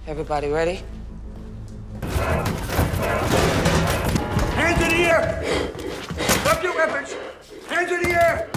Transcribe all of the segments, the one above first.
Everybody ready? Hands in the air! Drop your weapons! Hands in the air!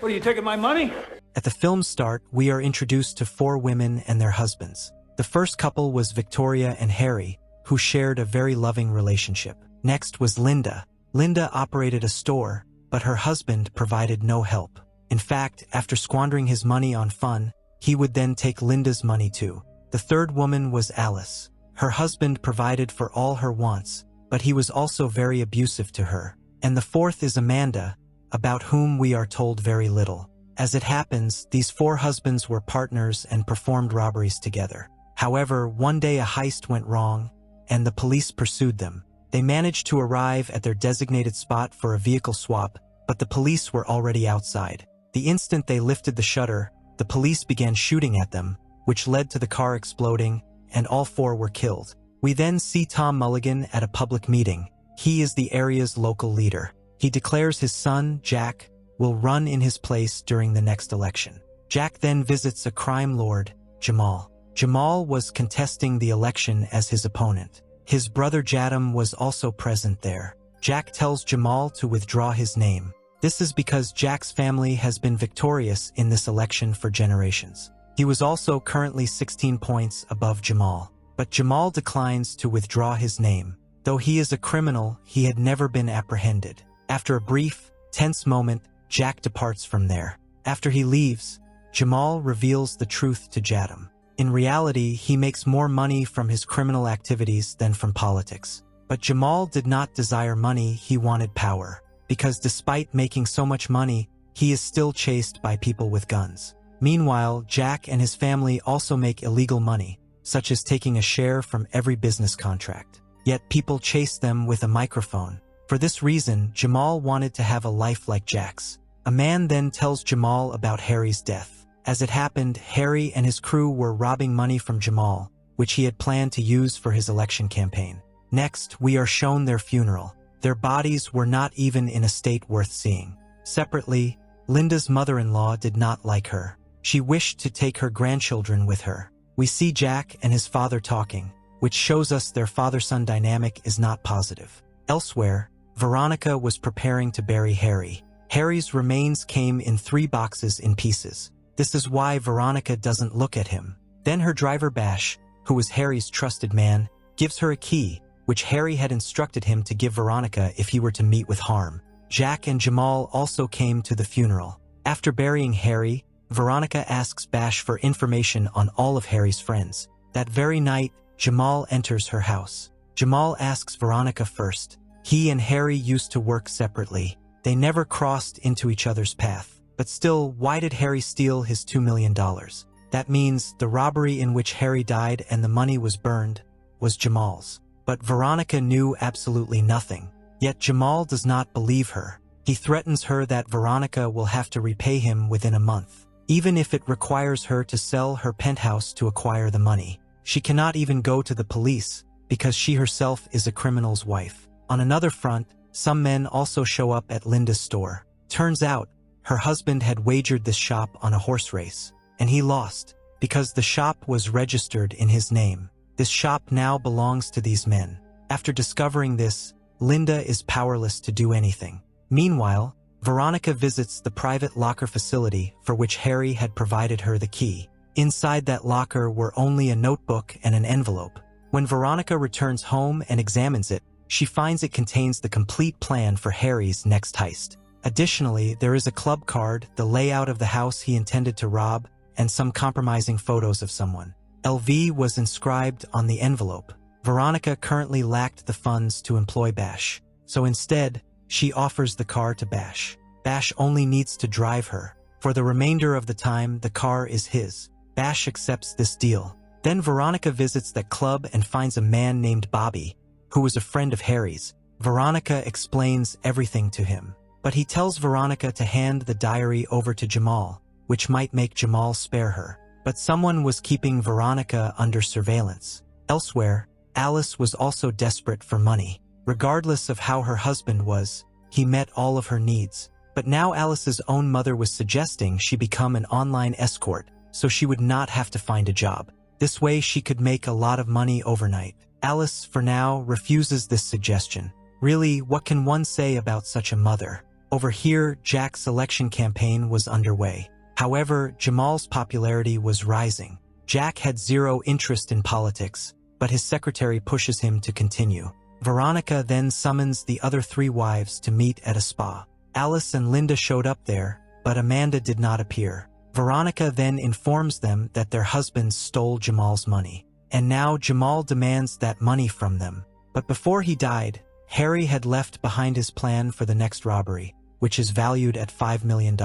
What, are you taking my money? At the film's start, we are introduced to 4 women and their husbands. The first couple was Victoria and Harry, who shared a very loving relationship. Next was Linda. Linda operated a store, but her husband provided no help. In fact, after squandering his money on fun, he would then take Linda's money too. The third woman was Alice. Her husband provided for all her wants, but he was also very abusive to her. And the fourth is Amanda, about whom we are told very little. As it happens, these 4 husbands were partners and performed robberies together. However, one day a heist went wrong, and the police pursued them. They managed to arrive at their designated spot for a vehicle swap, but the police were already outside. The instant they lifted the shutter, the police began shooting at them, which led to the car exploding, and all 4 were killed. We then see Tom Mulligan at a public meeting. He is the area's local leader. He declares his son, Jack, will run in his place during the next election. Jack then visits a crime lord, Jamal. Jamal was contesting the election as his opponent. His brother Jadam was also present there. Jack tells Jamal to withdraw his name. This is because Jack's family has been victorious in this election for generations. He was also currently 16 points above Jamal. But Jamal declines to withdraw his name. Though he is a criminal, he had never been apprehended. After a brief, tense moment, Jack departs from there. After he leaves, Jamal reveals the truth to Jadam. In reality, he makes more money from his criminal activities than from politics. But Jamal did not desire money, he wanted power. Because despite making so much money, he is still chased by people with guns. Meanwhile, Jack and his family also make illegal money, such as taking a share from every business contract. Yet people chase them with a microphone. For this reason, Jamal wanted to have a life like Jack's. A man then tells Jamal about Harry's death. As it happened, Harry and his crew were robbing money from Jamal, which he had planned to use for his election campaign. Next, we are shown their funeral. Their bodies were not even in a state worth seeing. Separately, Linda's mother-in-law did not like her. She wished to take her grandchildren with her. We see Jack and his father talking, which shows us their father-son dynamic is not positive. Elsewhere, Veronica was preparing to bury Harry. Harry's remains came in 3 boxes in pieces. This is why Veronica doesn't look at him. Then her driver Bash, who was Harry's trusted man, gives her a key, which Harry had instructed him to give Veronica if he were to meet with harm. Jack and Jamal also came to the funeral. After burying Harry, Veronica asks Bash for information on all of Harry's friends. That very night, Jamal enters her house. Jamal asks Veronica first. He and Harry used to work separately. They never crossed into each other's path. But still, why did Harry steal his $2 million? That means the robbery in which Harry died and the money was burned was Jamal's. But Veronica knew absolutely nothing. Yet Jamal does not believe her. He threatens her that Veronica will have to repay him within a month, even if it requires her to sell her penthouse to acquire the money. She cannot even go to the police because she herself is a criminal's wife. On another front, some men also show up at Linda's store. Turns out, her husband had wagered this shop on a horse race, and he lost because the shop was registered in his name. This shop now belongs to these men. After discovering this, Linda is powerless to do anything. Meanwhile, Veronica visits the private locker facility for which Harry had provided her the key. Inside that locker were only a notebook and an envelope. When Veronica returns home and examines it, she finds it contains the complete plan for Harry's next heist. Additionally, there is a club card, the layout of the house he intended to rob, and some compromising photos of someone. LV was inscribed on the envelope. Veronica currently lacked the funds to employ Bash, so instead, she offers the car to Bash. Bash only needs to drive her. For the remainder of the time, the car is his. Bash accepts this deal. Then Veronica visits that club and finds a man named Bobby, who was a friend of Harry's. Veronica explains everything to him. But he tells Veronica to hand the diary over to Jamal, which might make Jamal spare her. But someone was keeping Veronica under surveillance. Elsewhere, Alice was also desperate for money. Regardless of how her husband was, he met all of her needs. But now Alice's own mother was suggesting she become an online escort, so she would not have to find a job. This way she could make a lot of money overnight. Alice, for now, refuses this suggestion. Really, what can one say about such a mother? Over here, Jack's election campaign was underway. However, Jamal's popularity was rising. Jack had zero interest in politics, but his secretary pushes him to continue. Veronica then summons the other 3 wives to meet at a spa. Alice and Linda showed up there, but Amanda did not appear. Veronica then informs them that their husbands stole Jamal's money, and now Jamal demands that money from them. But before he died, Harry had left behind his plan for the next robbery, which is valued at $5 million.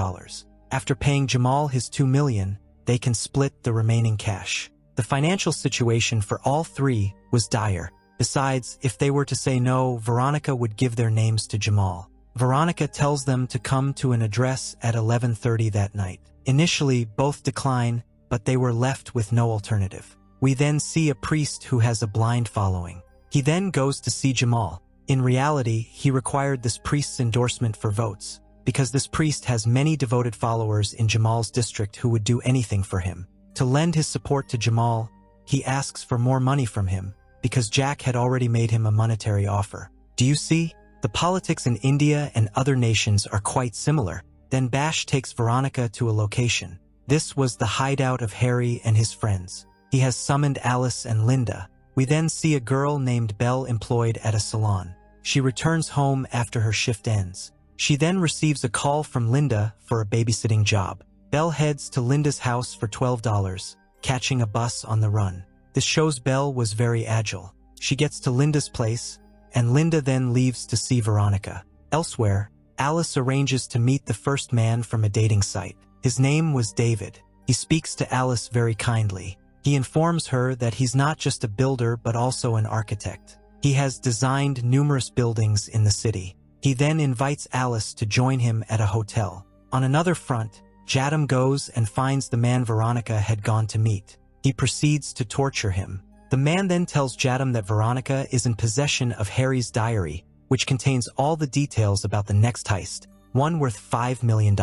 After paying Jamal his $2 million, they can split the remaining cash. The financial situation for all 3 was dire. Besides, if they were to say no, Veronica would give their names to Jamal. Veronica tells them to come to an address at 11:30 that night. Initially, both decline, but they were left with no alternative. We then see a priest who has a blind following. He then goes to see Jamal. In reality, he required this priest's endorsement for votes, because this priest has many devoted followers in Jamal's district who would do anything for him. To lend his support to Jamal, he asks for more money from him, because Jack had already made him a monetary offer. Do you see? The politics in India and other nations are quite similar. Then Bash takes Veronica to a location. This was the hideout of Harry and his friends. He has summoned Alice and Linda. We then see a girl named Belle employed at a salon. She returns home after her shift ends. She then receives a call from Linda for a babysitting job. Belle heads to Linda's house for $12, catching a bus on the run. This shows Belle was very agile. She gets to Linda's place, and Linda then leaves to see Veronica. Elsewhere, Alice arranges to meet the first man from a dating site. His name was David. He speaks to Alice very kindly. He informs her that he's not just a builder but also an architect. He has designed numerous buildings in the city. He then invites Alice to join him at a hotel. On another front, Jadam goes and finds the man Veronica had gone to meet. He proceeds to torture him. The man then tells Jadam that Veronica is in possession of Harry's diary, which contains all the details about the next heist, one worth $5 million.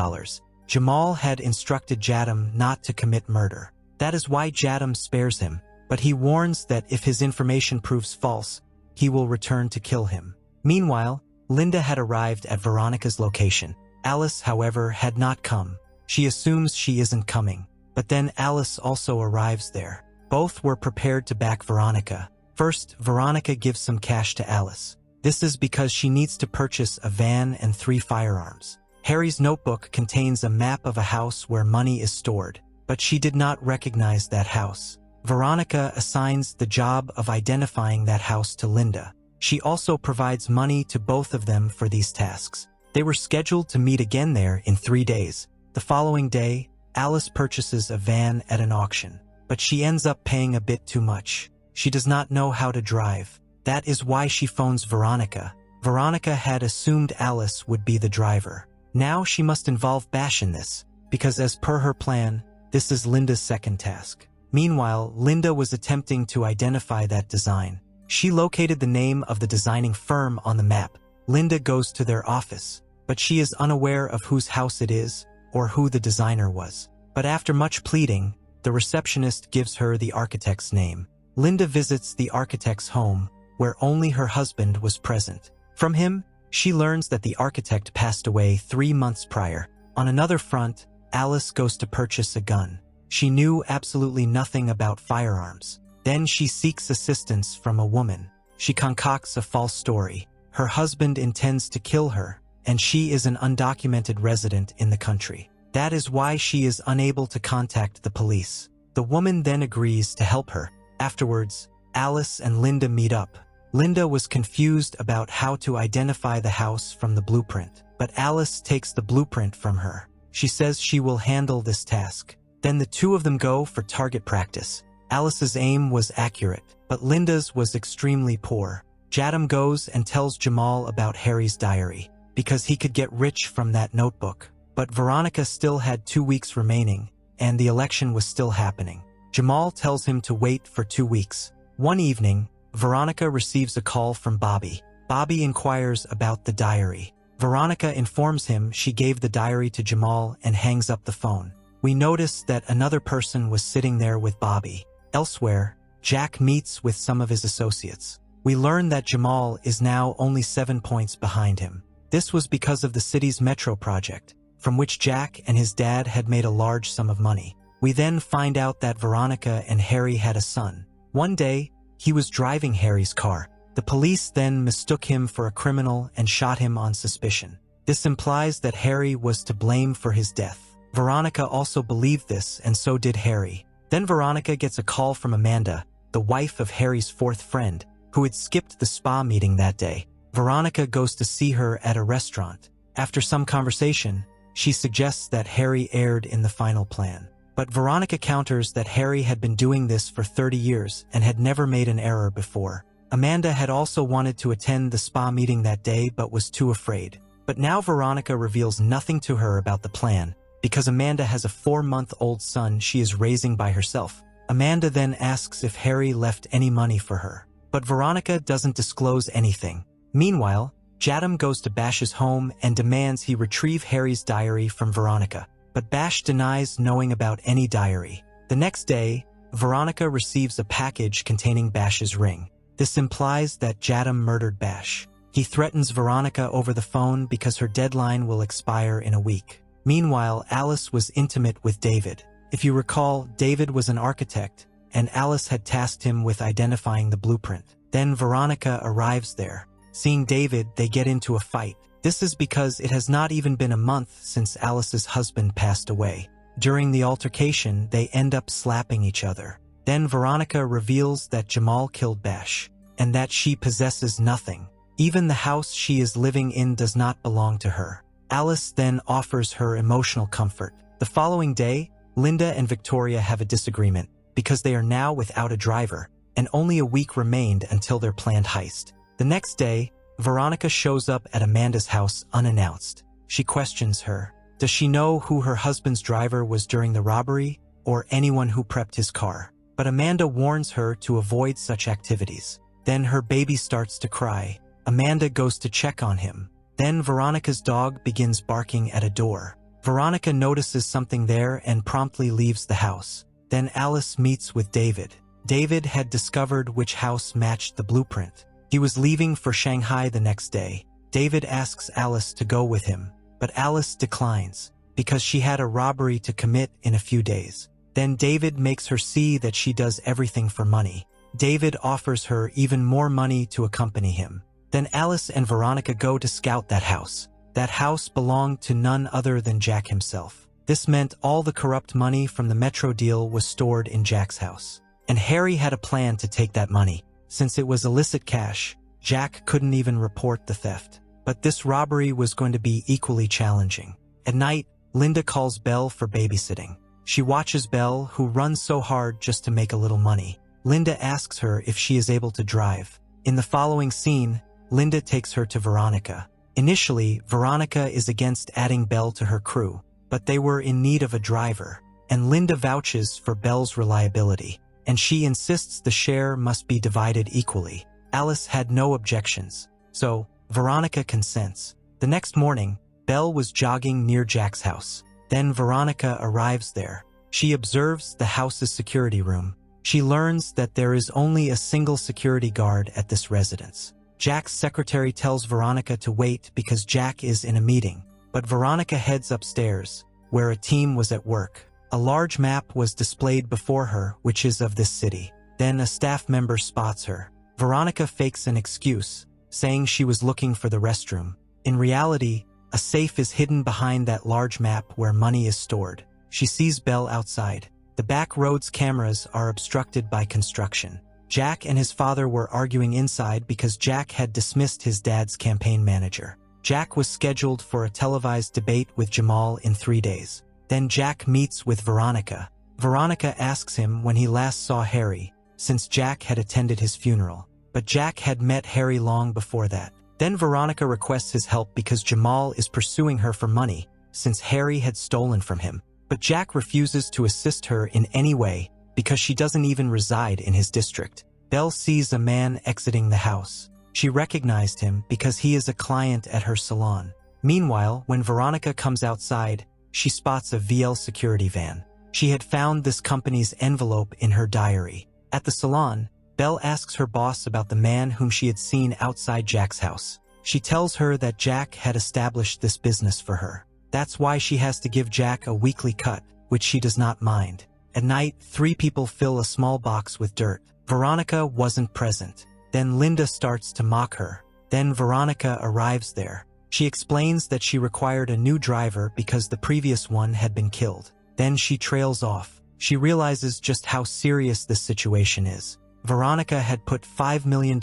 Jamal had instructed Jadam not to commit murder. That is why Jadam spares him, but he warns that if his information proves false, he will return to kill him. Meanwhile, Linda had arrived at Veronica's location. Alice, however, had not come. She assumes she isn't coming, but then Alice also arrives there. Both were prepared to back Veronica. First, Veronica gives some cash to Alice. This is because she needs to purchase a van and 3 firearms. Harry's notebook contains a map of a house where money is stored, but she did not recognize that house. Veronica assigns the job of identifying that house to Linda. She also provides money to both of them for these tasks. They were scheduled to meet again there in 3 days. The following day, Alice purchases a van at an auction, but she ends up paying a bit too much. She does not know how to drive. That is why she phones Veronica. Veronica had assumed Alice would be the driver. Now she must involve Bash in this, because as per her plan, this is Linda's second task. Meanwhile, Linda was attempting to identify that design. She located the name of the designing firm on the map. Linda goes to their office, but she is unaware of whose house it is or who the designer was. But after much pleading, the receptionist gives her the architect's name. Linda visits the architect's home, where only her husband was present. From him, she learns that the architect passed away 3 months prior. On another front, Alice goes to purchase a gun. She knew absolutely nothing about firearms. Then she seeks assistance from a woman. She concocts a false story. Her husband intends to kill her, and she is an undocumented resident in the country. That is why she is unable to contact the police. The woman then agrees to help her. Afterwards, Alice and Linda meet up. Linda was confused about how to identify the house from the blueprint, but Alice takes the blueprint from her. She says she will handle this task. Then the two of them go for target practice. Alice's aim was accurate, but Linda's was extremely poor. Jadam goes and tells Jamal about Harry's diary, because he could get rich from that notebook. But Veronica still had 2 weeks remaining, and the election was still happening. Jamal tells him to wait for 2 weeks. One evening, Veronica receives a call from Bobby. Bobby inquires about the diary. Veronica informs him she gave the diary to Jamal and hangs up the phone. We notice that another person was sitting there with Bobby. Elsewhere, Jack meets with some of his associates. We learn that Jamal is now only 7 points behind him. This was because of the city's metro project, from which Jack and his dad had made a large sum of money. We then find out that Veronica and Harry had a son. One day, he was driving Harry's car. The police then mistook him for a criminal and shot him on suspicion. This implies that Harry was to blame for his death. Veronica also believed this, and so did Harry. Then Veronica gets a call from Amanda, the wife of Harry's fourth friend, who had skipped the spa meeting that day. Veronica goes to see her at a restaurant. After some conversation, she suggests that Harry erred in the final plan. But Veronica counters that Harry had been doing this for 30 years and had never made an error before. Amanda had also wanted to attend the spa meeting that day but was too afraid. But now Veronica reveals nothing to her about the plan, because Amanda has a 4-month-old son she is raising by herself. Amanda then asks if Harry left any money for her, but Veronica doesn't disclose anything. Meanwhile, Jadam goes to Bash's home and demands he retrieve Harry's diary from Veronica, but Bash denies knowing about any diary. The next day, Veronica receives a package containing Bash's ring. This implies that Jadam murdered Bash. He threatens Veronica over the phone because her deadline will expire in a week. Meanwhile, Alice was intimate with David. If you recall, David was an architect, and Alice had tasked him with identifying the blueprint. Then Veronica arrives there. Seeing David, they get into a fight. This is because it has not even been a month since Alice's husband passed away. During the altercation, they end up slapping each other. Then Veronica reveals that Jamal killed Bash, and that she possesses nothing. Even the house she is living in does not belong to her. Alice then offers her emotional comfort. The following day, Linda and Victoria have a disagreement because they are now without a driver, and only a week remained until their planned heist. The next day, Veronica shows up at Amanda's house unannounced. She questions her. Does she know who her husband's driver was during the robbery, or anyone who prepped his car? But Amanda warns her to avoid such activities. Then her baby starts to cry. Amanda goes to check on him. Then Veronica's dog begins barking at a door. Veronica notices something there and promptly leaves the house. Then Alice meets with David. David had discovered which house matched the blueprint. He was leaving for Shanghai the next day. David asks Alice to go with him, but Alice declines because she had a robbery to commit in a few days. Then David makes her see that she does everything for money. David offers her even more money to accompany him. Then Alice and Veronica go to scout that house. That house belonged to none other than Jack himself. This meant all the corrupt money from the Metro deal was stored in Jack's house. And Harry had a plan to take that money. Since it was illicit cash, Jack couldn't even report the theft. But this robbery was going to be equally challenging. At night, Linda calls Belle for babysitting. She watches Belle, who runs so hard just to make a little money. Linda asks her if she is able to drive. In the following scene, Linda takes her to Veronica. Initially, Veronica is against adding Belle to her crew, but they were in need of a driver, and Linda vouches for Belle's reliability, and she insists the share must be divided equally. Alice had no objections, so Veronica consents. The next morning, Belle was jogging near Jack's house. Then Veronica arrives there. She observes the house's security room. She learns that there is only a single security guard at this residence. Jack's secretary tells Veronica to wait because Jack is in a meeting, but Veronica heads upstairs, where a team was at work. A large map was displayed before her, which is of this city. Then a staff member spots her. Veronica fakes an excuse, saying she was looking for the restroom. In reality, a safe is hidden behind that large map where money is stored. She sees Belle outside. The back road's cameras are obstructed by construction. Jack and his father were arguing inside because Jack had dismissed his dad's campaign manager. Jack was scheduled for a televised debate with Jamal in 3 days. Then Jack meets with Veronica. Veronica asks him when he last saw Harry, since Jack had attended his funeral. But Jack had met Harry long before that. Then Veronica requests his help because Jamal is pursuing her for money, since Harry had stolen from him. But Jack refuses to assist her in any way because she doesn't even reside in his district. Belle sees a man exiting the house. She recognized him because he is a client at her salon. Meanwhile, when Veronica comes outside, she spots a VL security van. She had found this company's envelope in her diary. At the salon, Belle asks her boss about the man whom she had seen outside Jack's house. She tells her that Jack had established this business for her. That's why she has to give Jack a weekly cut, which she does not mind. At night, 3 people fill a small box with dirt. Veronica wasn't present. Then Linda starts to mock her. Then Veronica arrives there. She explains that she required a new driver because the previous one had been killed. Then she trails off. She realizes just how serious this situation is. Veronica had put $5 million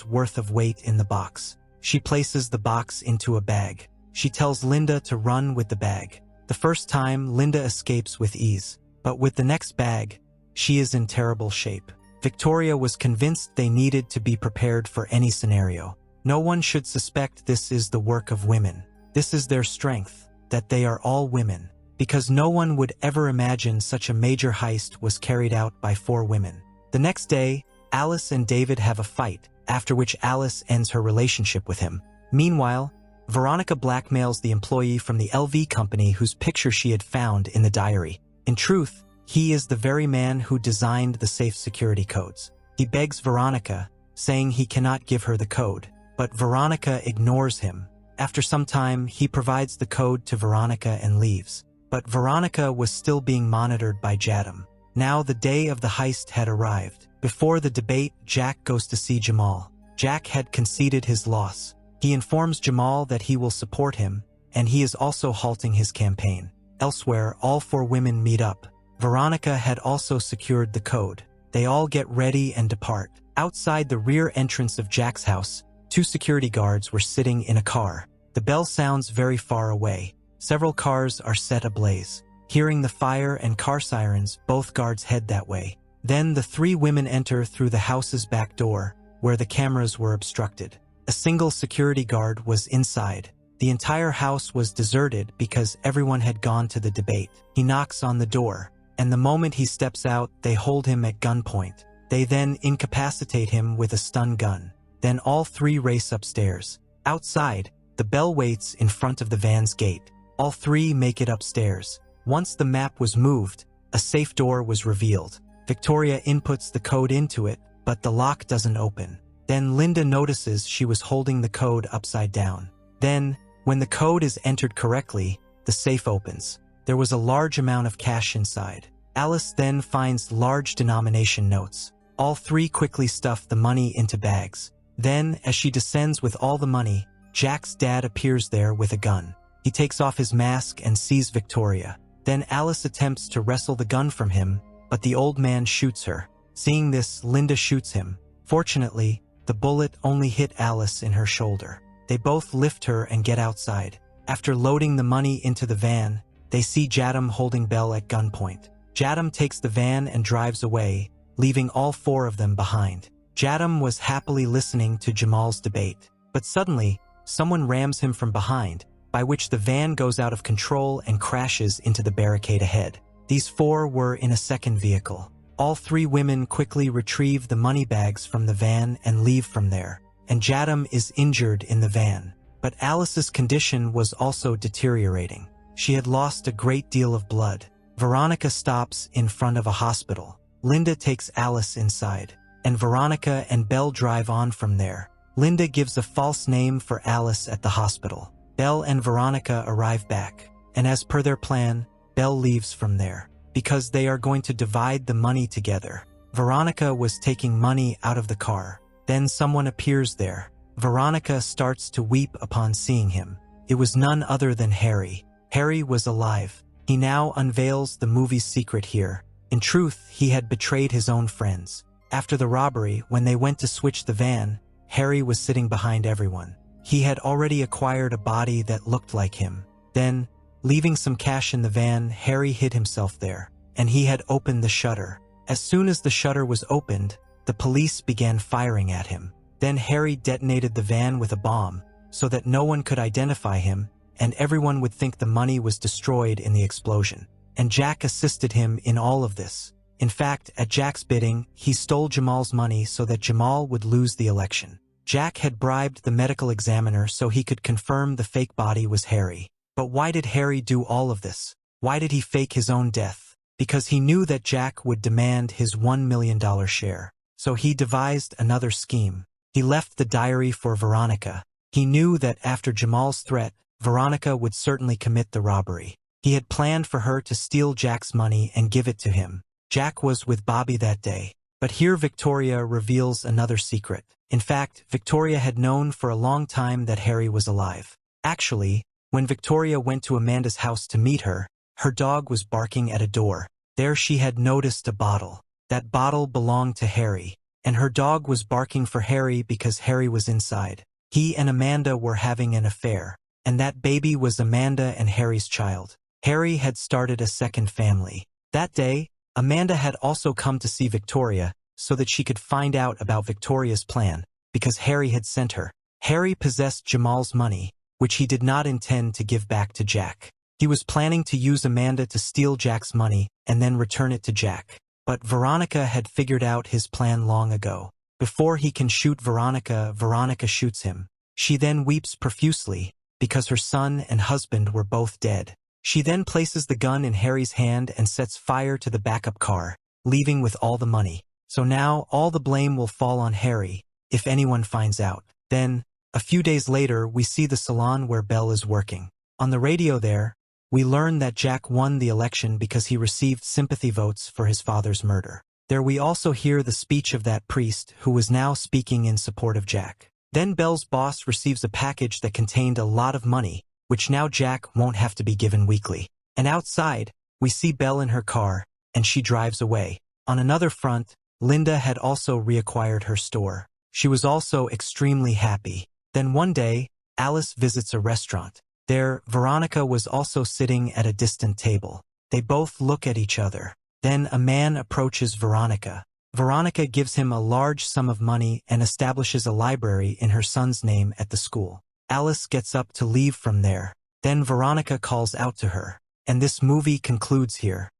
worth of weight in the box. She places the box into a bag. She tells Linda to run with the bag. The first time, Linda escapes with ease. But with the next bag, she is in terrible shape. Victoria was convinced they needed to be prepared for any scenario. No one should suspect this is the work of women. This is their strength, that they are all women. Because no one would ever imagine such a major heist was carried out by 4 women. The next day, Alice and David have a fight, after which Alice ends her relationship with him. Meanwhile, Veronica blackmails the employee from the LV company whose picture she had found in the diary. In truth, he is the very man who designed the safe security codes. He begs Veronica, saying he cannot give her the code. But Veronica ignores him. After some time, he provides the code to Veronica and leaves. But Veronica was still being monitored by Jadam. Now the day of the heist had arrived. Before the debate, Jack goes to see Jamal. Jack had conceded his loss. He informs Jamal that he will support him, and he is also halting his campaign. Elsewhere, all 4 women meet up. Veronica had also secured the code. They all get ready and depart. Outside the rear entrance of Jack's house, 2 security guards were sitting in a car. The bell sounds very far away. Several cars are set ablaze. Hearing the fire and car sirens, both guards head that way. Then the 3 women enter through the house's back door, where the cameras were obstructed. A single security guard was inside. The entire house was deserted because everyone had gone to the debate. He knocks on the door, and the moment he steps out, they hold him at gunpoint. They then incapacitate him with a stun gun. Then all 3 race upstairs. Outside, the bell waits in front of the van's gate. All 3 make it upstairs. Once the map was moved, a safe door was revealed. Victoria inputs the code into it, but the lock doesn't open. Then Linda notices she was holding the code upside down. Then, when the code is entered correctly, the safe opens. There was a large amount of cash inside. Alice then finds large denomination notes. All 3 quickly stuff the money into bags. Then, as she descends with all the money, Jack's dad appears there with a gun. He takes off his mask and sees Victoria. Then Alice attempts to wrestle the gun from him, but the old man shoots her. Seeing this, Linda shoots him. Fortunately, the bullet only hit Alice in her shoulder. They both lift her and get outside. After loading the money into the van, they see Jadam holding Belle at gunpoint. Jadam takes the van and drives away, leaving all 4 of them behind. Jadam was happily listening to Jamal's debate. But suddenly, someone rams him from behind, by which the van goes out of control and crashes into the barricade ahead. These 4 were in a second vehicle. All 3 women quickly retrieve the money bags from the van and leave from there. And Jadam is injured in the van. But Alice's condition was also deteriorating. She had lost a great deal of blood. Veronica stops in front of a hospital. Linda takes Alice inside, and Veronica and Belle drive on from there. Linda gives a false name for Alice at the hospital. Belle and Veronica arrive back, and as per their plan, Belle leaves from there, because they are going to divide the money together. Veronica was taking money out of the car. Then someone appears there. Veronica starts to weep upon seeing him. It was none other than Harry. Harry was alive. He now unveils the movie's secret here. In truth, he had betrayed his own friends. After the robbery, when they went to switch the van, Harry was sitting behind everyone. He had already acquired a body that looked like him. Then, leaving some cash in the van, Harry hid himself there, and he had opened the shutter. As soon as the shutter was opened, the police began firing at him. Then Harry detonated the van with a bomb, so that no one could identify him, and everyone would think the money was destroyed in the explosion. And Jack assisted him in all of this. In fact, at Jack's bidding, he stole Jamal's money so that Jamal would lose the election. Jack had bribed the medical examiner so he could confirm the fake body was Harry. But why did Harry do all of this? Why did he fake his own death? because he knew that Jack would demand his $1 million share. So he devised another scheme. He left the diary for Veronica. He knew that after Jamal's threat, Veronica would certainly commit the robbery. He had planned for her to steal Jack's money and give it to him. Jack was with Bobby that day. But here Victoria reveals another secret. In fact, Victoria had known for a long time that Harry was alive. Actually, when Victoria went to Amanda's house to meet her, her dog was barking at a door. There she had noticed a bottle. That bottle belonged to Harry, and her dog was barking for Harry because Harry was inside. He and Amanda were having an affair, and that baby was Amanda and Harry's child. Harry had started a second family. That day, Amanda had also come to see Victoria so that she could find out about Victoria's plan, because Harry had sent her. Harry possessed Jamal's money, which he did not intend to give back to Jack. He was planning to use Amanda to steal Jack's money and then return it to Jack. But Veronica had figured out his plan long ago. Before he can shoot Veronica, Veronica shoots him. She then weeps profusely because her son and husband were both dead. She then places the gun in Harry's hand and sets fire to the backup car, leaving with all the money. So now all the blame will fall on Harry, if anyone finds out. Then, a few days later, we see the salon where Belle is working. On the radio there, we learn that Jack won the election because he received sympathy votes for his father's murder. There we also hear the speech of that priest who was now speaking in support of Jack. Then Belle's boss receives a package that contained a lot of money, which now Jack won't have to be given weekly. And outside, we see Belle in her car, and she drives away. On another front, Linda had also reacquired her store. She was also extremely happy. Then one day, Alice visits a restaurant. There, Veronica was also sitting at a distant table. They both look at each other. Then a man approaches Veronica. Veronica gives him a large sum of money and establishes a library in her son's name at the school. Alice gets up to leave from there. Then Veronica calls out to her. And this movie concludes here.